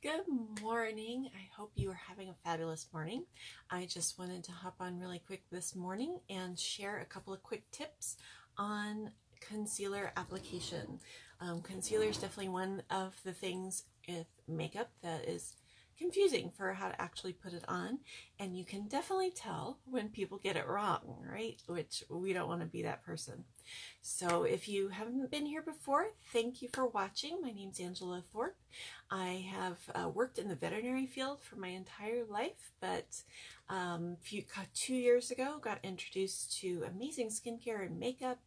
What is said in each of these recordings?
Good morning. I hope you are having a fabulous morning. I just wanted to hop on really quick this morning and share a couple of quick tips on concealer application. Concealer is definitely one of the things with makeup that is confusing for how to actually put it on, and you can definitely tell when people get it wrong, right? Which we don't want to be that person. So if you haven't been here before, thank you for watching. My name's Angela Thorpe. I have worked in the veterinary field for my entire life, but 2 years ago got introduced to amazing skincare and makeup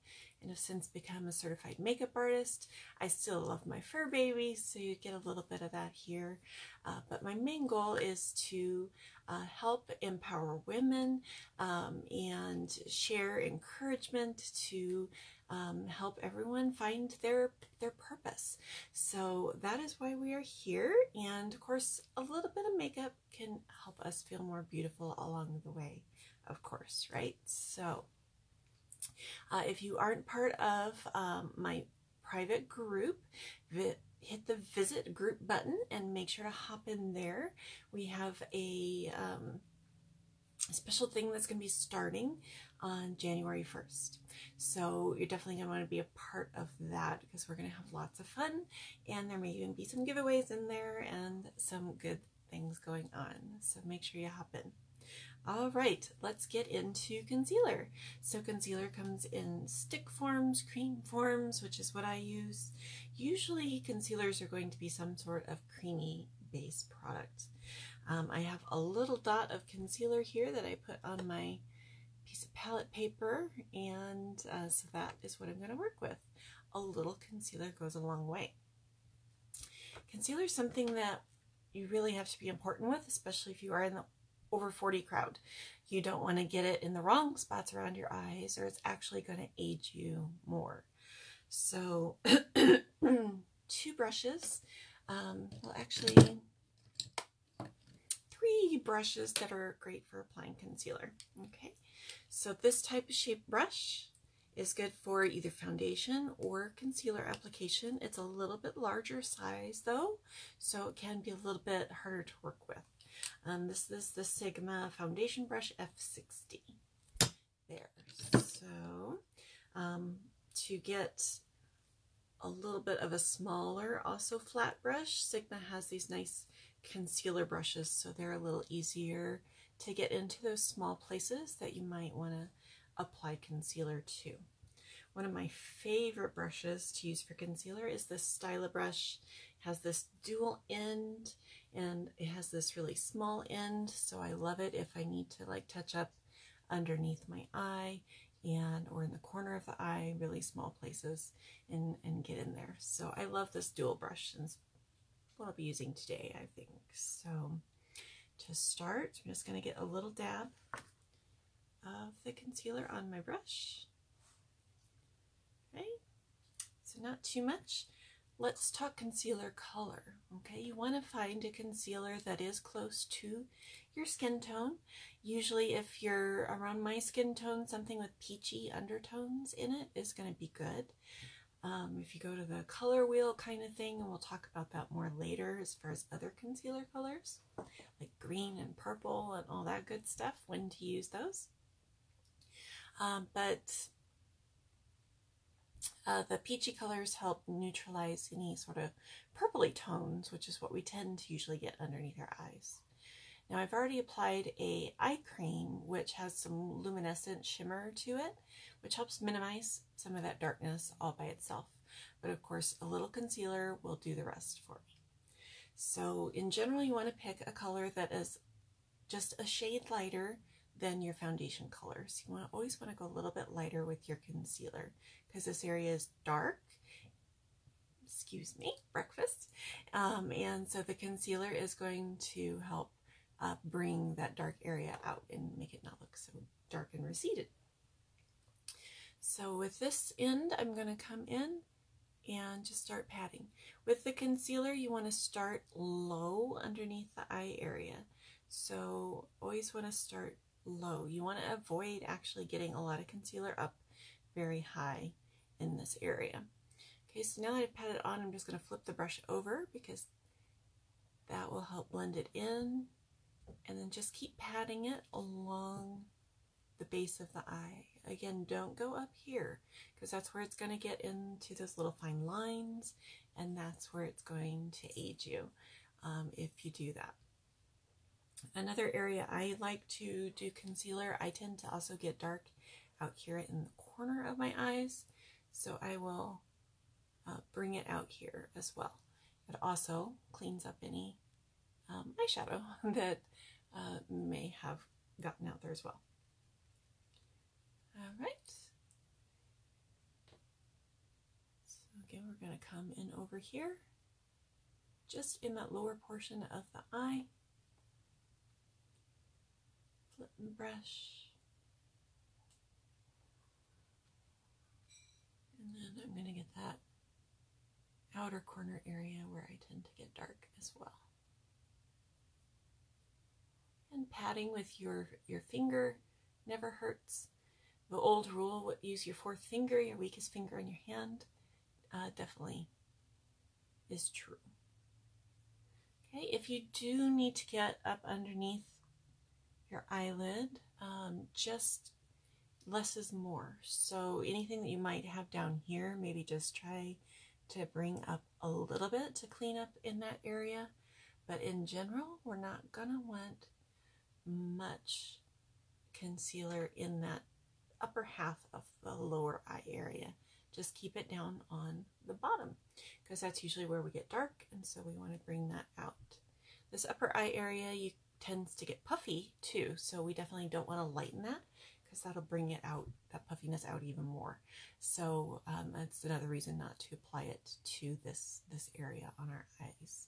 and have since become a certified makeup artist. I still love my fur babies, so you get a little bit of that here. But my main goal is to help empower women and share encouragement to help everyone find their purpose. So that is why we are here, and of course a little bit of makeup can help us feel more beautiful along the way, of course, right? So if you aren't part of my private group, hit the visit group button and make sure to hop in there. We have a special thing that's going to be starting on January 1st. So you're definitely going to want to be a part of that because we're going to have lots of fun, and there may even be some giveaways in there and some good things going on. So make sure you hop in. All right, let's get into concealer. So concealer comes in stick forms, cream forms, which is what I use. Usually concealers are going to be some sort of creamy base product. I have a little dot of concealer here that I put on my piece of palette paper, and so that is what I'm going to work with. A little concealer goes a long way. Concealer is something that you really have to be important with, especially if you are in the over 40 crowd. You don't want to get it in the wrong spots around your eyes, or it's actually going to age you more. So 2 brushes, well actually 3 brushes that are great for applying concealer. Okay, so this type of shaped brush is good for either foundation or concealer application. It's a little bit larger size though, so it can be a little bit harder to work with. This is the Sigma foundation brush F60. There. So to get a little bit of a smaller, also flat brush, Sigma has these nice concealer brushes, so they're a little easier to get into those small places that you might want to apply concealer to. One of my favorite brushes to use for concealer is this Styla brush. It has this dual end and it has this really small end, so I love it if I need to like touch up underneath my eye and or in the corner of the eye, really small places, and get in there. So I love this dual brush, and it's what I'll be using today, I think. So to start, I'm just going to get a little dab of the concealer on my brush. Okay, so not too much. Let's talk concealer color. Okay, you want to find a concealer that is close to your skin tone. Usually if you're around my skin tone, something with peachy undertones in it is going to be good. If you go to the color wheel kind of thing, and we'll talk about that more later as far as other concealer colors, like green and purple and all that good stuff, when to use those. The peachy colors help neutralize any sort of purpley tones, which is what we tend to usually get underneath our eyes. Now I've already applied a eye cream which has some luminescent shimmer to it, which helps minimize some of that darkness all by itself. But of course a little concealer will do the rest for me. So in general you want to pick a color that is just a shade lighter than your foundation colors. You always want to go a little bit lighter with your concealer because this area is dark. Excuse me, breakfast. And so the concealer is going to help bring that dark area out and make it not look so dark and receded. So with this end, I'm going to come in and just start patting. With the concealer, you want to start low underneath the eye area. So always want to start low. You want to avoid actually getting a lot of concealer up very high in this area. Okay, so now that I've patted on, I'm just going to flip the brush over because That will help blend it in, and then just keep patting it along the base of the eye. Again, don't go up here because that's where it's going to get into those little fine lines, and that's where it's going to aid you if you do that. Another area I like to do concealer, I tend to also get dark out here in the corner of my eyes, so I will bring it out here as well. It also cleans up any eyeshadow that may have gotten out there as well. All right. So again, we're going to come in over here, just in that lower portion of the eye. Flip and brush. And then I'm going to get that outer corner area where I tend to get dark as well. And patting with your finger never hurts. The old rule, use your fourth finger, your weakest finger in your hand, definitely is true. Okay, if you do need to get up underneath your eyelid, just less is more. So anything that you might have down here, maybe just try to bring up a little bit to clean up in that area. But in general, we're not gonna want much concealer in that upper half of the lower eye area. Just keep it down on the bottom because that's usually where we get dark, and so we want to bring that out. This upper eye area tends to get puffy too, so we definitely don't want to lighten that because that'll bring it out, that puffiness out even more. So that's another reason not to apply it to this area on our eyes.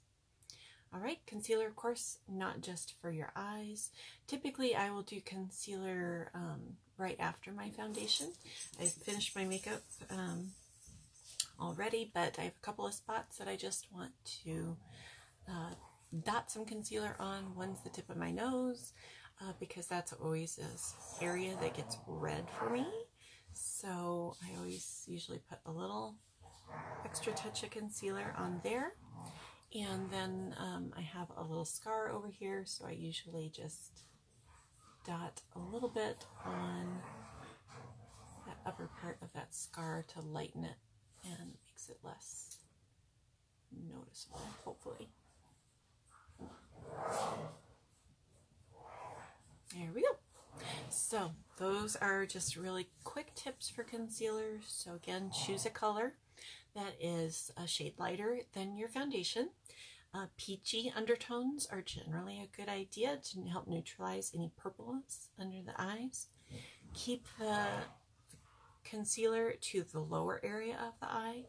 All right, concealer, of course, not just for your eyes. Typically, I will do concealer right after my foundation. I've finished my makeup already, but I have a couple of spots that I just want to dot some concealer on. One's the tip of my nose, because that's always this area that gets red for me. So I always usually put a little extra touch of concealer on there. And then I have a little scar over here, so I usually just dot a little bit on that upper part of that scar to lighten it and makes it less noticeable, hopefully. There we go. So those are just really quick tips for concealer. So again, choose a color that is a shade lighter than your foundation. Peachy undertones are generally a good idea to help neutralize any purpleness under the eyes. Keep the concealer to the lower area of the eye.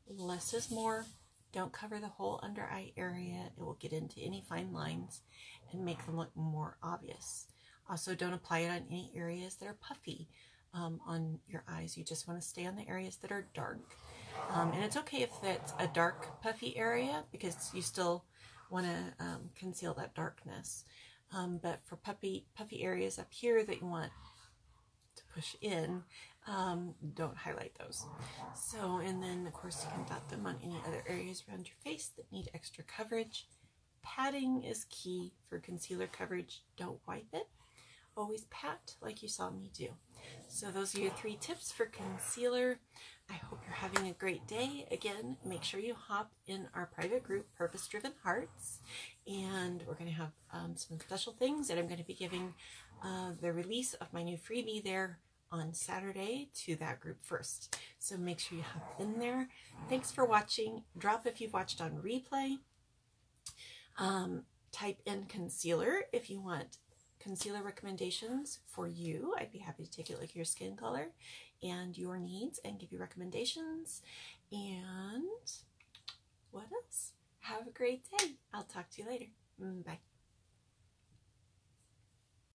Less is more. Don't cover the whole under eye area. It will get into any fine lines and make them look more obvious. Also, don't apply it on any areas that are puffy on your eyes. You just want to stay on the areas that are dark. And it's okay if it's a dark puffy area because you still want to conceal that darkness. But for puffy areas up here that you want to push in, don't highlight those. So, and then of course you can dot them on any other areas around your face that need extra coverage. Patting is key for concealer coverage. Don't wipe it. Always pat like you saw me do. So those are your 3 tips for concealer. I hope you're having a great day. Again, make sure you hop in our private group, Purpose Driven Hearts, and we're going to have some special things that I'm going to be giving the release of my new freebie there on Saturday to that group first. So make sure you hop in there. Thanks for watching. Drop if you've watched on replay. Type in concealer if you want concealer recommendations for you. I'd be happy to take a look at your skin color and your needs and give you recommendations. And what else? Have a great day. I'll talk to you later. Bye.